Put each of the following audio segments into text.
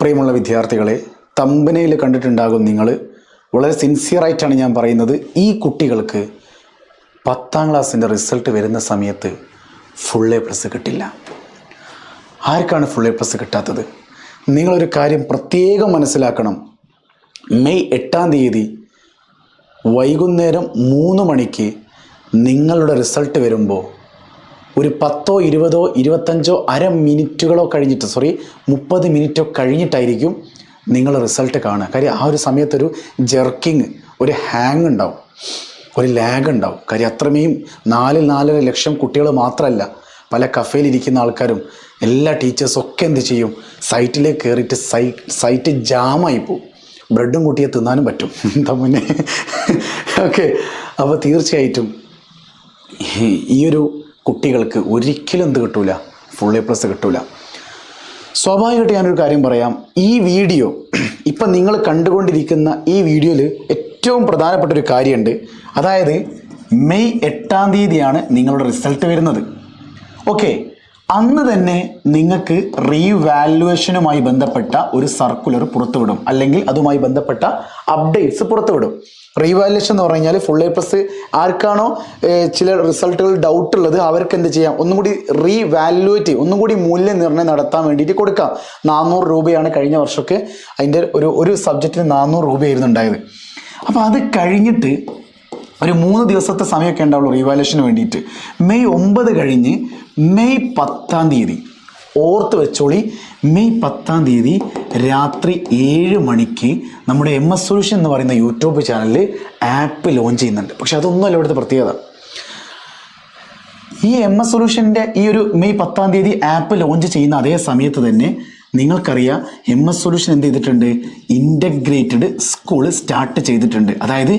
പ്രിയമുള്ള വിദ്യാർത്ഥികളെ, തമ്പനയിൽ കണ്ടിട്ടുണ്ടാകും നിങ്ങൾ. വളരെ സിൻസിയറായിട്ടാണ് ഞാൻ പറയുന്നത്. ഈ കുട്ടികൾക്ക് 10ാം ക്ലാസ്സിൻ്റെ റിസൾട്ട് വരുന്ന സമയത്ത് ഫുൾ എ പ്ലസ് കിട്ടില്ല. ആർക്കാണ് ഫുൾ എ പ്ലസ് കിട്ടാത്തത്? നിങ്ങളൊരു കാര്യം പ്രത്യേകം മനസ്സിലാക്കണം. മെയ് 8-ാം തീയതി വൈകുന്നേരം 3 മണിക്ക് നിങ്ങളുടെ റിസൾട്ട് വരുമ്പോൾ ഒരു 10, 20, 25 അര മിനിറ്റുകളോ കഴിഞ്ഞിട്ട് 30 മിനിറ്റോ കഴിഞ്ഞിട്ടായിരിക്കും നിങ്ങൾ റിസൾട്ട് കാണുക. കാര്യം ആ ഒരു സമയത്തൊരു ജെർക്കിങ്, ഒരു ഹാങ് ഉണ്ടാവും, ഒരു ലാഗ് ഉണ്ടാവും. കാര്യം അത്രമേയും 4-4.5 ലക്ഷം കുട്ടികൾ മാത്രമല്ല, പല കഫേലിരിക്കുന്ന ആൾക്കാരും എല്ലാ ടീച്ചേഴ്സും ഒക്കെ എന്ത് ചെയ്യും, സൈറ്റിലേക്ക് കയറിയിട്ട് സൈറ്റ് ജാമായി പോവും. ബ്രെഡും കൂട്ടിയെ തിന്നാനും പറ്റും എന്താ മുന്നേ. ഓക്കെ, അപ്പോൾ തീർച്ചയായിട്ടും ഈ ഒരു കുട്ടികൾക്ക് ഒരിക്കലും എന്ത് കിട്ടൂല, ഫുൾ എ പ്ലസ് കിട്ടൂല. സ്വാഭാവികമായിട്ട് ഞാനൊരു കാര്യം പറയാം. ഈ വീഡിയോ ഇപ്പം നിങ്ങൾ കണ്ടുകൊണ്ടിരിക്കുന്ന ഈ വീഡിയോയിൽ ഏറ്റവും പ്രധാനപ്പെട്ടൊരു കാര്യമുണ്ട്. അതായത് മെയ് 8-ാം തീയതിയാണ് നിങ്ങളുടെ റിസൾട്ട് വരുന്നത്. ഓക്കെ, അന്ന് തന്നെ നിങ്ങൾക്ക് റീവാലുവേഷനുമായി ബന്ധപ്പെട്ട ഒരു സർക്കുലർ പുറത്തുവിടും, അല്ലെങ്കിൽ അതുമായി ബന്ധപ്പെട്ട അപ്ഡേറ്റ്സ് പുറത്തുവിടും. റീവാലുവേഷൻ എന്ന് പറഞ്ഞു കഴിഞ്ഞാൽ ഫുൾ എ പ്ലസ് ആർക്കാണോ ചില റിസൾട്ടുകൾ ഡൗട്ട് ഉള്ളത് അവർക്ക് എന്ത് ചെയ്യാം, ഒന്നും കൂടി റീവാലുവേറ്റ്, ഒന്നും കൂടി മൂല്യനിർണ്ണയം നടത്താൻ വേണ്ടിയിട്ട് കൊടുക്കാം. 400 രൂപയാണ് കഴിഞ്ഞ വർഷമൊക്കെ അതിൻ്റെ ഒരു സബ്ജക്റ്റിന് 400 രൂപയായിരുന്നു ഉണ്ടായത്. അപ്പോൾ അത് കഴിഞ്ഞിട്ട് ഒരു 3 ദിവസത്തെ സമയമൊക്കെ ഉണ്ടാവുള്ളൂ റീവാലുവേഷന് വേണ്ടിയിട്ട്. മെയ് 9 കഴിഞ്ഞ് മെയ് 10-ാം തീയതി ഓർത്ത് വെച്ചോളി. മെയ് 10-ാം തീയതി രാത്രി 7 മണിക്ക് നമ്മുടെ MS സൊല്യൂഷൻ എന്ന് പറയുന്ന യൂട്യൂബ് ചാനലിൽ ആപ്പ് ലോഞ്ച് ചെയ്യുന്നുണ്ട്. പക്ഷെ അതൊന്നുമല്ല ഇവിടുത്തെ പ്രത്യേകത. ഈ MS സൊല്യൂഷൻ്റെ ഈ ഒരു മെയ് 10-ാം തീയതി ആപ്പ് ലോഞ്ച് ചെയ്യുന്ന അതേ സമയത്ത് തന്നെ നിങ്ങൾക്കറിയാം MS സൊല്യൂഷൻ എന്ത് ചെയ്തിട്ടുണ്ട്, ഇൻ്റഗ്രേറ്റഡ് സ്കൂൾ സ്റ്റാർട്ട് ചെയ്തിട്ടുണ്ട്. അതായത്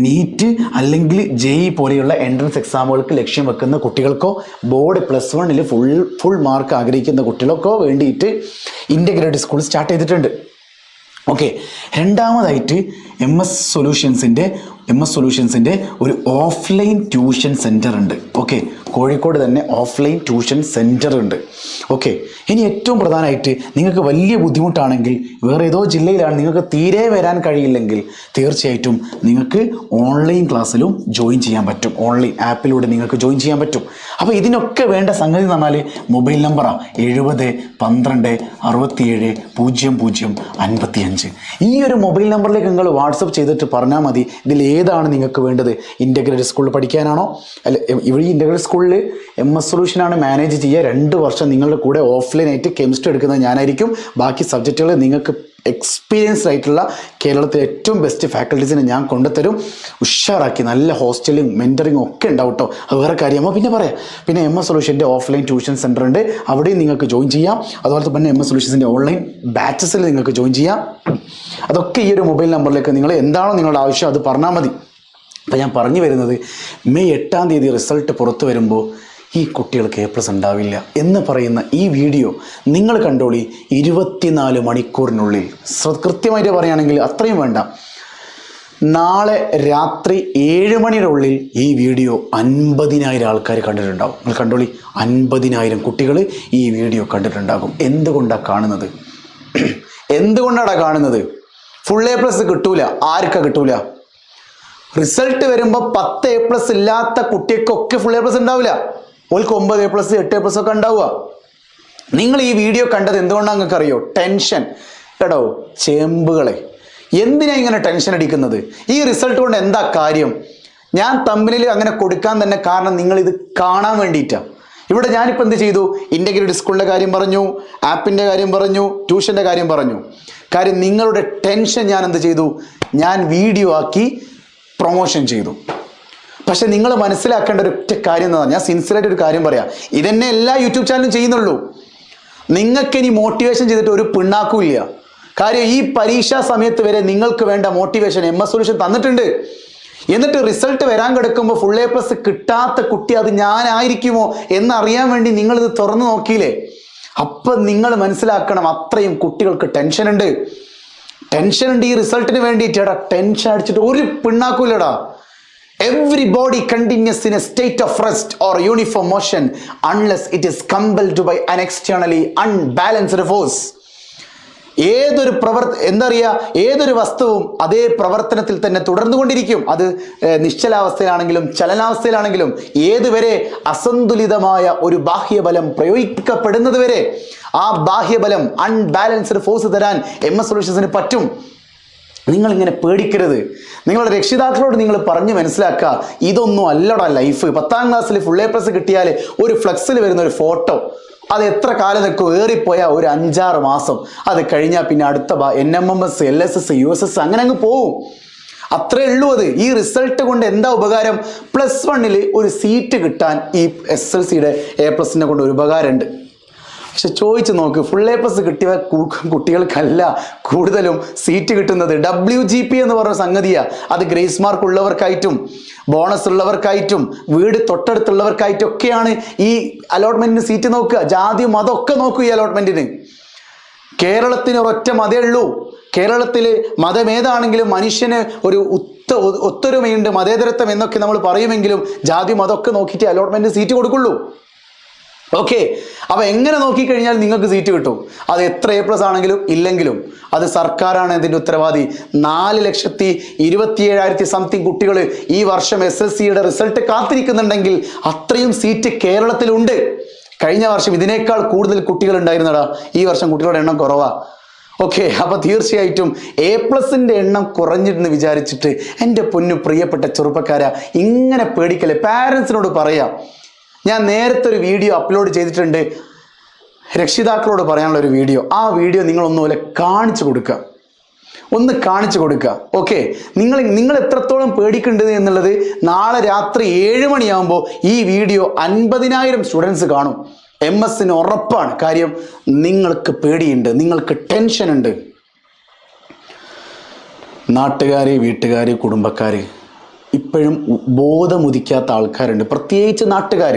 നീറ്റ് അല്ലെങ്കിൽ JEE പോലെയുള്ള എൻട്രൻസ് എക്സാമുകൾക്ക് ലക്ഷ്യം വെക്കുന്ന കുട്ടികൾക്കോ ബോർഡ് +1 ഫുൾ മാർക്ക് ആഗ്രഹിക്കുന്ന കുട്ടികൾക്കോ വേണ്ടിയിട്ട് ഇൻ്റഗ്രേറ്റഡ് സ്കൂൾ സ്റ്റാർട്ട് ചെയ്തിട്ടുണ്ട്. ഓക്കെ, രണ്ടാമതായിട്ട് MS സൊല്യൂഷൻസിൻ്റെ ഒരു ഓഫ്ലൈൻ ട്യൂഷൻ സെൻറ്റർ ഉണ്ട്. ഓക്കെ, കോഴിക്കോട് തന്നെ ഓഫ്ലൈൻ ട്യൂഷൻ സെൻറ്റർ ഉണ്ട്. ഓക്കെ, ഇനി ഏറ്റവും പ്രധാനമായിട്ട് നിങ്ങൾക്ക് വലിയ ബുദ്ധിമുട്ടാണെങ്കിൽ, വേറെ ഏതോ ജില്ലയിലാണ്, നിങ്ങൾക്ക് തീരെ വരാൻ കഴിയില്ലെങ്കിൽ തീർച്ചയായിട്ടും നിങ്ങൾക്ക് ഓൺലൈൻ ക്ലാസ്സിലും ജോയിൻ ചെയ്യാൻ പറ്റും. ഓൺലൈൻ ആപ്പിലൂടെ നിങ്ങൾക്ക് ജോയിൻ ചെയ്യാൻ പറ്റും. അപ്പോൾ ഇതിനൊക്കെ വേണ്ട സംഗതി എന്ന് പറഞ്ഞാൽ മൊബൈൽ നമ്പറാണ് 70 12 67 00 55. ഈ ഒരു മൊബൈൽ നമ്പറിലേക്ക് നിങ്ങൾ വാട്സപ്പ് ചെയ്തിട്ട് പറഞ്ഞാൽ മതി ഇതിൽ ഏതാണ് നിങ്ങൾക്ക് വേണ്ടത്. ഇൻ്റഗ്രേറ്റഡ് സ്കൂളിൽ പഠിക്കാനാണോ, അല്ല ഇവിടെ ഇൻ്റഗ്രേറ്റഡ് സ്കൂളിൽ MS സൊല്യൂഷനാണ് മാനേജ് ചെയ്യുക. 2 വർഷം നിങ്ങളുടെ കൂടെ ഓഫ്ലൈനായിട്ട് കെമിസ്ട്രി എടുക്കുന്നത് ഞാനായിരിക്കും. ബാക്കി സബ്ജക്റ്റുകൾ നിങ്ങൾക്ക് എക്സ്പീരിയൻസ്ഡ് ആയിട്ടുള്ള കേരളത്തിലെ ഏറ്റവും ബെസ്റ്റ് ഫാക്കൽറ്റീസിനെ ഞാൻ കൊണ്ടുതരും. ഉഷാറാക്കി നല്ല ഹോസ്റ്റലും മെൻറ്ററിങ്ങും ഒക്കെ ഉണ്ടാവും കേട്ടോ. അത് വേറെ കാര്യമാകുമ്പോൾ പിന്നെ പറയാം. പിന്നെ MS സൊല്യൂഷൻ്റെ ഓഫ്ലൈൻ ട്യൂഷൻ സെൻറ്റർ ഉണ്ട്, അവിടെയും നിങ്ങൾക്ക് ജോയിൻ ചെയ്യാം. അതുപോലെ തന്നെ MS സൊല്യൂഷൻസിൻ്റെ ഓൺലൈൻ ബാച്ചസിൽ നിങ്ങൾക്ക് ജോയിൻ ചെയ്യാം. അതൊക്കെ ഈ ഒരു മൊബൈൽ നമ്പറിലേക്ക് നിങ്ങൾ എന്താണോ നിങ്ങളുടെ ആവശ്യം അത് പറഞ്ഞാൽ മതി. അപ്പോൾ ഞാൻ പറഞ്ഞു വരുന്നത്, മെയ് 8-ാം തീയതി റിസൾട്ട് പുറത്തു വരുമ്പോൾ ഈ കുട്ടികൾക്ക് A+ ഉണ്ടാവില്ല എന്ന് പറയുന്ന ഈ വീഡിയോ നിങ്ങൾ കണ്ടോളി. 24 മണിക്കൂറിനുള്ളിൽ, കൃത്യമായിട്ട് പറയുകയാണെങ്കിൽ അത്രയും വേണ്ട, നാളെ രാത്രി 7 മണിയുടെ ഉള്ളിൽ ഈ വീഡിയോ 50,000 ആൾക്കാർ കണ്ടിട്ടുണ്ടാവും. നിങ്ങൾ കണ്ടോളി, 50,000 കുട്ടികൾ ഈ വീഡിയോ കണ്ടിട്ടുണ്ടാകും. എന്തുകൊണ്ടാണ് കാണുന്നത്? ഫുൾ A+ കിട്ടൂല. ആർക്കാ കിട്ടൂല? റിസൾട്ട് വരുമ്പോൾ 10 A+ ഇല്ലാത്ത കുട്ടികൾക്കൊക്കെ ഫുൾ A+ ഉണ്ടാവില്ല. ഓൾക്ക് 9 A+, 8 A+ ഒക്കെ ഉണ്ടാവുക. നിങ്ങൾ ഈ വീഡിയോ കണ്ടത് എന്തുകൊണ്ടാണ് നിങ്ങൾക്ക് അറിയോ? ടെൻഷൻ. എടോ ചേമ്പുകളെ, എന്തിനാ ഇങ്ങനെ ടെൻഷൻ അടിക്കുന്നത്? ഈ റിസൾട്ട് കൊണ്ട് എന്താ കാര്യം? ഞാൻ തമ്മിൽ അങ്ങനെ കൊടുക്കാൻ തന്നെ കാരണം നിങ്ങൾ ഇത് കാണാൻ വേണ്ടിയിട്ടാണ്. ഇവിടെ ഞാനിപ്പോൾ എന്ത് ചെയ്തു? ഇൻ്റഗ്രേറ്റഡ് സ്കൂളിൻ്റെ കാര്യം പറഞ്ഞു, ആപ്പിൻ്റെ കാര്യം പറഞ്ഞു, ട്യൂഷൻ്റെ കാര്യം പറഞ്ഞു. കാര്യം നിങ്ങളുടെ ടെൻഷൻ ഞാൻ എന്ത് ചെയ്തു? ഞാൻ വീഡിയോ ആക്കി പ്രൊമോഷൻ ചെയ്തു. പക്ഷെ നിങ്ങൾ മനസ്സിലാക്കേണ്ട ഒരൊറ്റ കാര്യം എന്നതാണ്, ഞാൻ സിൻസിയറായിട്ട് ഒരു കാര്യം പറയാം, ഇതെന്നെ എല്ലാ യൂട്യൂബ് ചാനലും ചെയ്യുന്നുള്ളൂ. നിങ്ങൾക്ക് ഇനി മോട്ടിവേഷൻ ചെയ്തിട്ട് ഒരു പിണ്ണാക്കുമില്ല. കാര്യം ഈ പരീക്ഷാ സമയത്ത് വരെ നിങ്ങൾക്ക് വേണ്ട മോട്ടിവേഷൻ MS സൊല്യൂഷൻ തന്നിട്ടുണ്ട്. എന്നിട്ട് റിസൾട്ട് വരാൻ കിടക്കുമ്പോൾ ഫുൾ A+ കിട്ടാത്ത കുട്ടി അത് ഞാനായിരിക്കുമോ എന്നറിയാൻ വേണ്ടി നിങ്ങളിത് തുറന്നു നോക്കിയില്ലേ? അപ്പം നിങ്ങൾ മനസ്സിലാക്കണം, അത്രയും കുട്ടികൾക്ക് ടെൻഷനുണ്ട്. ഈ റിസൾട്ടിന് വേണ്ടിയിട്ടാ. ടെൻഷൻ അടിച്ചിട്ട് ഒരു പിണ്ണാക്കൂലടാ. Everybody continues in a state of rest or uniform motion unless it is compelled by an externally unbalanced force. ഏതൊരു ഏതൊരു വസ്തുവും അതേ പ്രവർത്തനത്തിൽ തന്നെ തുടർന്നുകൊണ്ടിരിക്കും. അത് നിശ്ചലാവസ്ഥയിലാണെങ്കിലും ചലനാവസ്ഥയിലാണെങ്കിലും ഏതുവരെ അസന്തുലിതമായ ഒരു ബാഹ്യബലം പ്രയോഗിക്കപ്പെടുന്നത് വരെ ആ ബാഹ്യബലം അൺബാലൻസ്ഡ് ഫോഴ്സ് തരാൻ MS സൊല്യൂഷൻസിന് പറ്റും. നിങ്ങളിങ്ങനെ പേടിക്കരുത്. നിങ്ങളുടെ രക്ഷിതാക്കളോട് നിങ്ങൾ പറഞ്ഞ് മനസ്സിലാക്കുക, ഇതൊന്നും അല്ലടാ ലൈഫ്. 10ാം ക്ലാസ്സിൽ ഫുൾ A+ കിട്ടിയാൽ ഒരു ഫ്ലെക്സിൽ വരുന്ന ഒരു ഫോട്ടോ, അത് എത്ര കാലം നിൽക്കും? ഏറിപ്പോയാൽ ഒരു 5-6 മാസം. അത് കഴിഞ്ഞാൽ പിന്നെ അടുത്ത NMMS, LSS, USS അങ്ങനെ അങ്ങ് പോവും. അത്രേ ഉള്ളൂ. അത് ഈ റിസൾട്ട് കൊണ്ട് എന്താ ഉപകാരം? +1 ഒരു സീറ്റ് കിട്ടാൻ ഈ SLCയുടെ A+ കൊണ്ട് ഒരു ഉപകാരമുണ്ട്. പക്ഷെ ചോദിച്ചു നോക്ക്, ഫുൾ A+ കിട്ടിയ കുട്ടികൾക്കല്ല കൂടുതലും സീറ്റ് കിട്ടുന്നത്. WGP എന്ന് പറഞ്ഞ സംഗതിയാണ്. അത് ഗ്രേസ് മാർക്ക് ഉള്ളവർക്കായിട്ടും ബോണസ് ഉള്ളവർക്കായിട്ടും വീട് തൊട്ടടുത്തുള്ളവർക്കായിട്ടും ഒക്കെയാണ് ഈ അലോട്ട്മെന്റിന് സീറ്റ് നോക്കുക. ജാതി മതമൊക്കെ നോക്കൂ ഈ അലോട്ട്മെന്റിന്. കേരളത്തിന് ഒരൊറ്റ മതേ ഉള്ളൂ. കേരളത്തിൽ മതമേതാണെങ്കിലും മനുഷ്യന് ഒരു ഒത്തൊരുമയുണ്ട്, മതേതരത്വം എന്നൊക്കെ നമ്മൾ പറയുമെങ്കിലും ജാതി മതമൊക്കെ നോക്കിയിട്ട് അലോട്ട്മെന്റിന് സീറ്റ് കൊടുക്കുള്ളൂ. ഓക്കെ, അപ്പൊ എങ്ങനെ നോക്കിക്കഴിഞ്ഞാൽ നിങ്ങൾക്ക് സീറ്റ് കിട്ടും? അത് എത്ര A+ ആണെങ്കിലും ഇല്ലെങ്കിലും അത് സർക്കാരാണ് ഇതിൻ്റെ ഉത്തരവാദി. 4,27,000 സംതിങ് കുട്ടികൾ ഈ വർഷം SSCയുടെ റിസൾട്ട് കാത്തിരിക്കുന്നുണ്ടെങ്കിൽ അത്രയും സീറ്റ് കേരളത്തിലുണ്ട്. കഴിഞ്ഞ വർഷം ഇതിനേക്കാൾ കൂടുതൽ കുട്ടികൾ ഉണ്ടായിരുന്നടാ. ഈ വർഷം കുട്ടികളുടെ എണ്ണം കുറവാ. ഓക്കെ, അപ്പൊ തീർച്ചയായിട്ടും A+ന്റെ എണ്ണം കുറഞ്ഞിട്ടെന്ന് വിചാരിച്ചിട്ട് എൻ്റെ പൊന്നു പ്രിയപ്പെട്ട ചെറുപ്പക്കാരാ ഇങ്ങനെ പേടിക്കല്ലേ. പാരൻസിനോട് പറയാം, ഞാൻ നേരത്തെ ഒരു വീഡിയോ അപ്ലോഡ് ചെയ്തിട്ടുണ്ട്, രക്ഷിതാക്കളോട് പറയാനുള്ള ഒരു വീഡിയോ. ആ വീഡിയോ നിങ്ങളൊന്നുപോലെ കാണിച്ചു കൊടുക്കുക, ഒന്ന് കാണിച്ചു കൊടുക്കുക. ഓക്കെ, നിങ്ങൾ എത്രത്തോളം പേടിക്കേണ്ടത് എന്നുള്ളത് നാളെ രാത്രി 7 മണിയാകുമ്പോൾ ഈ വീഡിയോ 50,000 സ്റ്റുഡൻസ് കാണും. MS-ന് ഉറപ്പാണ്. കാര്യം നിങ്ങൾക്ക് പേടിയുണ്ട്, നിങ്ങൾക്ക് ടെൻഷൻ ഉണ്ട്. നാട്ടുകാർ, വീട്ടുകാർ, കുടുംബക്കാർ ഇപ്പോഴും ബോധമുദിക്കാത്ത ആൾക്കാരുണ്ട്, പ്രത്യേകിച്ച് നാട്ടുകാർ.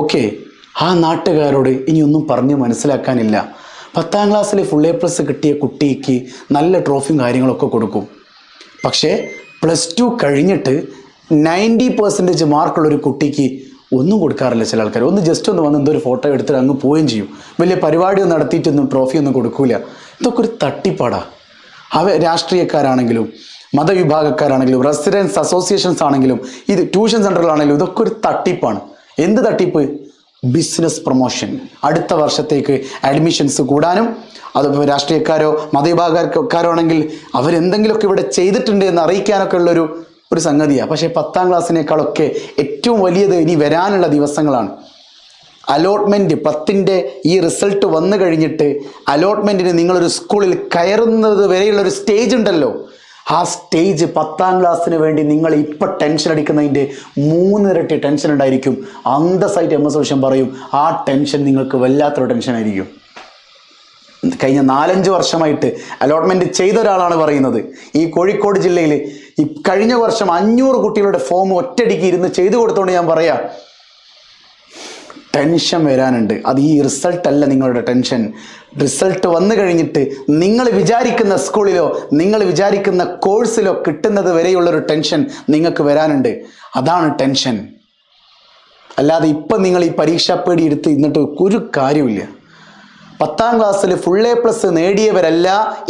ഓക്കെ, ആ നാട്ടുകാരോട് ഇനിയൊന്നും പറഞ്ഞ് മനസ്സിലാക്കാനില്ല. 10ാം ക്ലാസ്സിൽ ഫുൾ A+ കിട്ടിയ കുട്ടിക്ക് നല്ല ട്രോഫിയും കാര്യങ്ങളൊക്കെ കൊടുക്കും. പക്ഷേ +2 കഴിഞ്ഞിട്ട് 90% മാർക്കുള്ളൊരു കുട്ടിക്ക് ഒന്നും കൊടുക്കാറില്ല. ചില ആൾക്കാർ ജസ്റ്റ് ഒന്ന് വന്ന് എന്തൊരു ഫോട്ടോ എടുത്തിട്ട് അങ്ങ് പോവുകയും ചെയ്യും. വലിയ പരിപാടിയൊന്നും നടത്തിയിട്ടൊന്നും ട്രോഫിയൊന്നും കൊടുക്കൂല. ഇതൊക്കെ ഒരു തട്ടിപ്പാടാ. രാഷ്ട്രീയക്കാരാണെങ്കിലും മതവിഭാഗക്കാരാണെങ്കിലും റെസിഡൻസ് അസോസിയേഷൻസ് ആണെങ്കിലും ഇത് ട്യൂഷൻ സെൻ്ററിലാണെങ്കിലും ഇതൊക്കെ ഒരു തട്ടിപ്പാണ്. എന്ത് തട്ടിപ്പ്? Business promotion. അടുത്ത വർഷത്തേക്ക് അഡ്മിഷൻസ് കൂടാനും, അത് രാഷ്ട്രീയക്കാരോ മതവിഭാഗക്കാരോ ആണെങ്കിൽ അവരെന്തെങ്കിലുമൊക്കെ ഇവിടെ ചെയ്തിട്ടുണ്ട് എന്ന് അറിയിക്കാനൊക്കെ ഉള്ളൊരു സംഗതിയാണ്. പക്ഷേ 10ാം ക്ലാസ്സിനേക്കാളൊക്കെ ഏറ്റവും വലിയത് ഇനി വരാനുള്ള ദിവസങ്ങളാണ്. അലോട്ട്മെൻറ്റ് 10ന്റെ ഈ റിസൾട്ട് വന്നു കഴിഞ്ഞിട്ട് അലോട്ട്മെൻറ്റിന് നിങ്ങളൊരു സ്കൂളിൽ കയറുന്നത് വരെയുള്ളൊരു സ്റ്റേജ് ഉണ്ടല്ലോ, ആ സ്റ്റേജ് 10ാം ക്ലാസ്സിന് വേണ്ടി നിങ്ങൾ ഇപ്പം ടെൻഷൻ അടിക്കുന്നതിൻ്റെ 3 ഇരട്ടി ടെൻഷൻ ഉണ്ടായിരിക്കും. അന്തസ്സായിട്ട് MS സൊല്യൂഷൻ പറയും, ആ ടെൻഷൻ നിങ്ങൾക്ക് വല്ലാത്തൊരു ടെൻഷനായിരിക്കും. കഴിഞ്ഞ 4-5 വർഷമായിട്ട് അലോട്ട്മെൻറ്റ് ചെയ്ത ഒരാളാണ് പറയുന്നത്. ഈ കോഴിക്കോട് ജില്ലയിൽ ഈ കഴിഞ്ഞ വർഷം 500 കുട്ടികളുടെ ഫോം ഒറ്റയടിക്ക് ഇരുന്ന് ചെയ്തു കൊടുത്തോണ്ട് ഞാൻ പറയാം, ടെൻഷൻ വരാനുണ്ട്. അത് ഈ റിസൾട്ട് അല്ല നിങ്ങളുടെ ടെൻഷൻ. റിസൾട്ട് വന്നു കഴിഞ്ഞിട്ട് നിങ്ങൾ വിചാരിക്കുന്ന സ്കൂളിലോ നിങ്ങൾ വിചാരിക്കുന്ന കോഴ്സിലോ കിട്ടുന്നത് വരെയുള്ളൊരു ടെൻഷൻ നിങ്ങൾക്ക് വരാനുണ്ട്. അതാണ് ടെൻഷൻ. അല്ലാതെ ഇപ്പം നിങ്ങൾ ഈ പരീക്ഷാ പേടി എടുത്ത് ഇന്നിട്ട് ഒരു കാര്യമില്ല. 10ാം ക്ലാസ്സിൽ ഫുൾ A+ നേടിയവരല്ല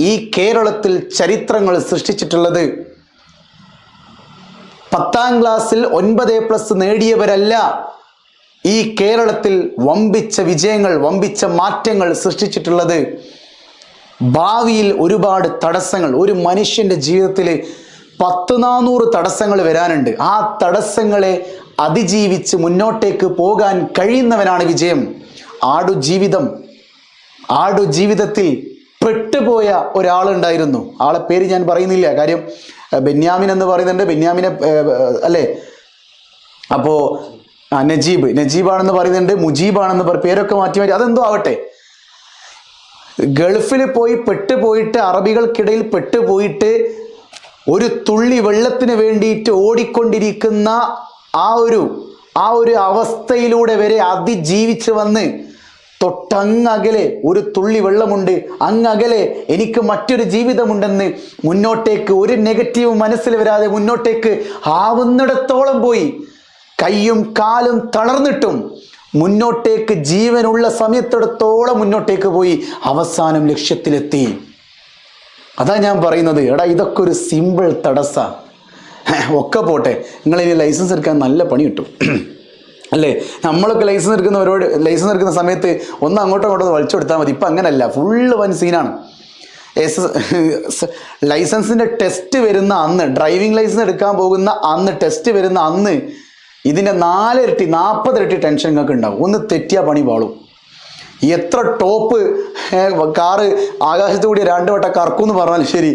ഈ കേരളത്തിൽ ചരിത്രങ്ങൾ സൃഷ്ടിച്ചിട്ടുള്ളത്. 10ാം ക്ലാസ്സിൽ 9A+ നേടിയവരല്ല ഈ കേരളത്തിൽ വമ്പിച്ച വിജയങ്ങൾ, വമ്പിച്ച മാറ്റങ്ങൾ സൃഷ്ടിച്ചിട്ടുള്ളത്. ഭാവിയിൽ ഒരുപാട് തടസ്സങ്ങൾ, ഒരു മനുഷ്യൻ്റെ ജീവിതത്തിൽ 100-400 തടസ്സങ്ങൾ വരാനുണ്ട്. ആ തടസ്സങ്ങളെ അതിജീവിച്ച് മുന്നോട്ടേക്ക് പോകാൻ കഴിയുന്നവനാണ് വിജയം. ആടുജീവിതത്തിൽ പെട്ടുപോയ ഒരാളുണ്ടായിരുന്നു. ആളെ പേര് ഞാൻ പറയുന്നില്ല, കാര്യം ബെന്യാമിൻ എന്ന് പറയുന്നുണ്ട്. ബെന്യാമിനെ അല്ലേ, അപ്പോൾ നജീബാണെന്ന് പറയുന്നുണ്ട്, മുജീബാണെന്ന് പേരൊക്കെ മാറ്റി അതെന്തോ ആവട്ടെ. ഗൾഫിൽ പോയി പെട്ടുപോയിട്ട്, അറബികൾക്കിടയിൽ പെട്ടുപോയിട്ട് ഒരു തുള്ളി വെള്ളത്തിന് വേണ്ടിയിട്ട് ഓടിക്കൊണ്ടിരിക്കുന്ന ആ ഒരു അവസ്ഥയിലൂടെ വരെ അതിജീവിച്ച് വന്ന് തൊട്ടങ്ങകലെ ഒരു തുള്ളി വെള്ളമുണ്ട്, അങ്ങകലെ എനിക്ക് മറ്റൊരു ജീവിതമുണ്ടെന്ന് മുന്നോട്ടേക്ക് ഒരു നെഗറ്റീവ് മനസ്സിൽ വരാതെ മുന്നോട്ടേക്ക് ആവുന്നിടത്തോളം പോയി കൈയും കാലും തളർന്നിട്ടും മുന്നോട്ടേക്ക് ജീവനുള്ള സമയത്തിടത്തോളം മുന്നോട്ടേക്ക് പോയി, അവസാനം ലക്ഷ്യത്തിലെത്തി. അതാ ഞാൻ പറയുന്നത്, എടാ ഇതൊക്കെ ഒരു സിമ്പിൾ തടസ്സ. ഒക്കെ പോട്ടെ, നിങ്ങളിനി ലൈസൻസ് എടുക്കാൻ നല്ല പണി കിട്ടും അല്ലേ? നമ്മളൊക്കെ ലൈസൻസ് എടുക്കുന്ന സമയത്ത് ഒന്ന് അങ്ങോട്ടും ഇങ്ങോട്ടും വലിച്ചു കൊടുത്താൽ മതി. ഇപ്പം അങ്ങനല്ല, ഫുള്ള് വൻ സീനാണ്. ലൈസൻസിൻ്റെ ടെസ്റ്റ് വരുന്ന അന്ന്, ഡ്രൈവിംഗ് ലൈസൻസ് എടുക്കാൻ പോകുന്ന അന്ന്, ടെസ്റ്റ് വരുന്ന അന്ന് ഇതിൻ്റെ 4 ഇരട്ടി 40 ഇരട്ടി ടെൻഷൻ നിങ്ങൾക്ക് ഉണ്ടാവും. ഒന്ന് തെറ്റിയാൽ പണി പാളും. എത്ര ടോപ്പ് കാറ് ആകാശത്ത് കൂടി 2 വട്ടം കറക്കുമെന്ന് പറഞ്ഞാൽ ശരി,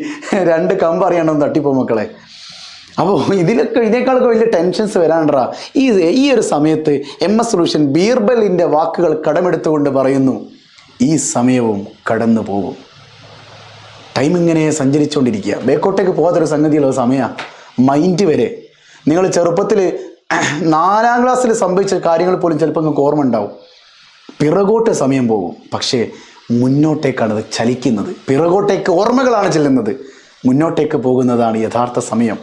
2 കമ്പ് അറിയണം തട്ടിപ്പോ മക്കളെ. അപ്പോൾ ഇതിനേക്കാളൊക്കെ വലിയ ടെൻഷൻസ് വരാണ്ടാ. ഈ ഒരു സമയത്ത് MS സൊല്യൂഷൻ ബീർബലിൻ്റെ വാക്കുകൾ കടമെടുത്തുകൊണ്ട് പറയുന്നു, ഈ സമയവും കടന്നു പോകും. ടൈം ഇങ്ങനെ സഞ്ചരിച്ചുകൊണ്ടിരിക്കുക. ബേക്കോട്ടേക്ക് പോകാത്തൊരു സംഗതിയുള്ള സമയമാണ്. മൈൻഡ് വരെ നിങ്ങൾ ചെറുപ്പത്തിൽ 4ാം ക്ലാസ്സിൽ സംഭവിച്ച കാര്യങ്ങൾ പോലും ചിലപ്പോൾ നിങ്ങൾക്ക് ഓർമ്മ ഉണ്ടാവും. പിറകോട്ട് സമയം പോകും, പക്ഷേ മുന്നോട്ടേക്കാണ് അത് ചലിക്കുന്നത്. പിറകോട്ടേക്ക് ഓർമ്മകളാണ് ചെല്ലുന്നത്, മുന്നോട്ടേക്ക് പോകുന്നതാണ് യഥാർത്ഥ സമയം.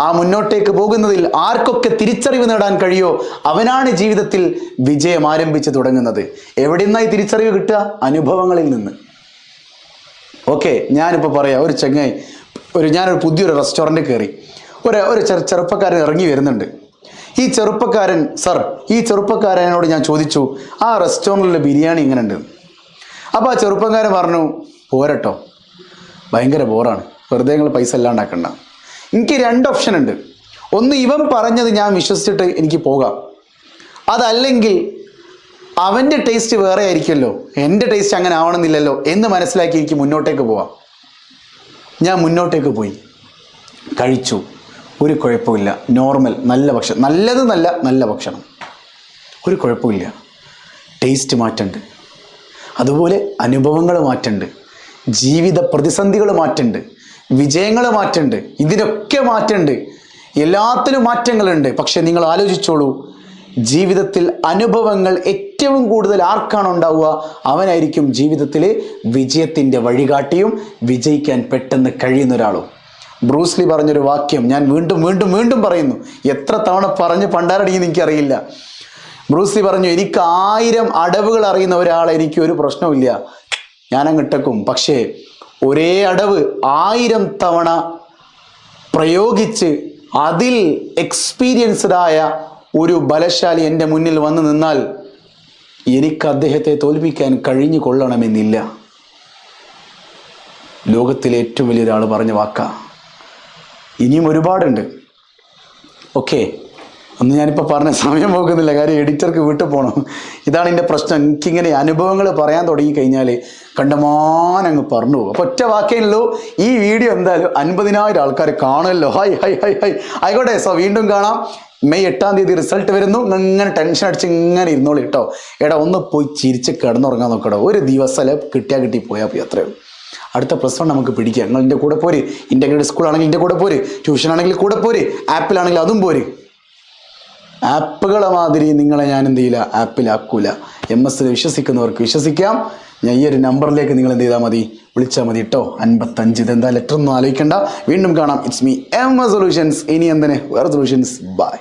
ആ മുന്നോട്ടേക്ക് പോകുന്നതിൽ ആർക്കൊക്കെ തിരിച്ചറിവ് നേടാൻ കഴിയോ അവനാണ് ജീവിതത്തിൽ വിജയം ആരംഭിച്ച് തുടങ്ങുന്നത്. എവിടെ നിന്നായി തിരിച്ചറിവ് കിട്ടുക? അനുഭവങ്ങളിൽ നിന്ന്. ഓക്കെ, ഞാനിപ്പോൾ പറയാം. ഒരു ചങ്ങായി, ഞാനൊരു പുതിയൊരു റെസ്റ്റോറൻറ്റിൽ കയറി. ഒരു ചെറുപ്പക്കാരൻ ഇറങ്ങി വരുന്നുണ്ട്. ഈ ചെറുപ്പക്കാരനോട് ഞാൻ ചോദിച്ചു, ആ റെസ്റ്റോറൻറ്റിലെ ബിരിയാണി എങ്ങനെ ഉണ്ട്? അപ്പോൾ ആ ചെറുപ്പക്കാരൻ പറഞ്ഞു, പോരട്ടോ, ഭയങ്കര ബോറാണ്, വെറുതെ നിങ്ങൾ പൈസ എല്ലാം ഉണ്ടാക്കണ്ട. എനിക്ക് 2 ഓപ്ഷൻ ഉണ്ട്. ഒന്ന്, ഇവൻ പറഞ്ഞത് ഞാൻ വിശ്വസിച്ചിട്ട് എനിക്ക് പോകാം. അതല്ലെങ്കിൽ അവൻ്റെ ടേസ്റ്റ് വേറെ ആയിരിക്കുമല്ലോ, എൻ്റെ ടേസ്റ്റ് അങ്ങനെ ആവണമെന്നില്ലല്ലോ എന്ന് മനസ്സിലാക്കി എനിക്ക് മുന്നോട്ടേക്ക് പോവാം. ഞാൻ മുന്നോട്ടേക്ക് പോയി, കഴിച്ചു, ഒരു കുഴപ്പമില്ല, നോർമൽ, നല്ല ഭക്ഷണം, നല്ല ഭക്ഷണം, ഒരു കുഴപ്പമില്ല. ടേസ്റ്റ് മാറ്റുണ്ട്, അതുപോലെ അനുഭവങ്ങൾ മാറ്റുണ്ട്, ജീവിത പ്രതിസന്ധികൾ മാറ്റുണ്ട്, വിജയങ്ങൾ മാറ്റുണ്ട്, ഇതിനൊക്കെ മാറ്റുണ്ട്, എല്ലാത്തിലും മാറ്റങ്ങളുണ്ട്. പക്ഷെ നിങ്ങൾ ആലോചിച്ചോളൂ, ജീവിതത്തിൽ അനുഭവങ്ങൾ ഏറ്റവും കൂടുതൽ ആർക്കാണ് ഉണ്ടാവുക, അവനായിരിക്കും ജീവിതത്തിലെ വിജയത്തിൻ്റെ വഴികാട്ടിയും വിജയിക്കാൻ പെട്ടെന്ന് കഴിയുന്ന ഒരാളും. ബ്രൂസ്ലി പറഞ്ഞൊരു വാക്യം ഞാൻ വീണ്ടും വീണ്ടും വീണ്ടും പറയുന്നു. എത്ര തവണ പറഞ്ഞ് പണ്ടാരടിയെന്ന് എനിക്കറിയില്ല. ബ്രൂസ്ലി പറഞ്ഞു, എനിക്ക് 1000 അടവുകൾ അറിയുന്ന ഒരാളെ എനിക്ക് ഒരു പ്രശ്നമില്ല, ഞാനങ്ങിട്ടേക്കും. പക്ഷേ ഒരേ അടവ് 1000 തവണ പ്രയോഗിച്ച് അതിൽ എക്സ്പീരിയൻസ്ഡ് ആയ ഒരു ബലശാലി എൻ്റെ മുന്നിൽ വന്നു നിന്നാൽ എനിക്ക് അദ്ദേഹത്തെ തോൽപ്പിക്കാൻ കഴിഞ്ഞു കൊള്ളണമെന്നില്ല. ലോകത്തിലെ ഏറ്റവും വലിയൊരാൾ പറഞ്ഞ വാക്കാ. ഇനിയും ഒരുപാടുണ്ട്. ഓക്കെ, ഒന്ന് ഞാനിപ്പോൾ പറഞ്ഞ സമയം പോകുന്നില്ല, കാര്യം എഡിറ്റർക്ക് വീട്ടിൽ പോകണം. ഇതാണ് എൻ്റെ പ്രശ്നം. എനിക്കിങ്ങനെ അനുഭവങ്ങൾ പറയാൻ തുടങ്ങിക്കഴിഞ്ഞാൽ കണ്ടമാനങ്ങ് പറഞ്ഞു പോകും. അപ്പോൾ ഒറ്റ വാക്കേ ഉള്ളൂ, ഈ വീഡിയോ എന്തായാലും 50,000 ആൾക്കാർ കാണുമല്ലോ. ഹൈ ആയിക്കോട്ടെ. സോ വീണ്ടും കാണാം. മെയ് 8-ാം തീയതി റിസൾട്ട് വരുന്നു. ഇങ്ങനെ ടെൻഷൻ അടിച്ച് ഇങ്ങനെ ഇരുന്നോളൂ കേട്ടോ. എടാ ഒന്ന് പോയി ചിരിച്ച് കിടന്നുറങ്ങാൻ നോക്കട്ടോ. ഒരു ദിവസം കിട്ടി പോയാൽ പോയി, അത്രയേ ഉള്ളൂ. അടുത്ത +1 നമുക്ക് പിടിക്കാം. നിങ്ങൾ എൻ്റെ കൂടെ പോര്. ഇൻ്റഗ്രേറ്റഡ് സ്കൂൾ ആണെങ്കിൽ എൻ്റെ കൂടെ പോര്, ട്യൂഷൻ ആണെങ്കിൽ കൂടെ പോര്, ആപ്പിലാണെങ്കിൽ അതും പോര്. ആപ്പുകളെ മാതിരി നിങ്ങളെ ഞാൻ എന്ത് ചെയ്യില്ല, ആപ്പിലാക്കൂല. MS വിശ്വസിക്കുന്നവർക്ക് വിശ്വസിക്കാം. ഞാൻ ഈ ഒരു നമ്പറിലേക്ക് നിങ്ങൾ എന്ത് ചെയ്താൽ മതി, വിളിച്ചാൽ മതി കേട്ടോ. 55. ഇതെന്താ ലെറ്റർ ഒന്നും ആലോചിക്കേണ്ട. വീണ്ടും കാണാം. It's me MS solutions. ഇനി എന്തിന് വേറെ സൊല്യൂഷൻസ്. ബൈ.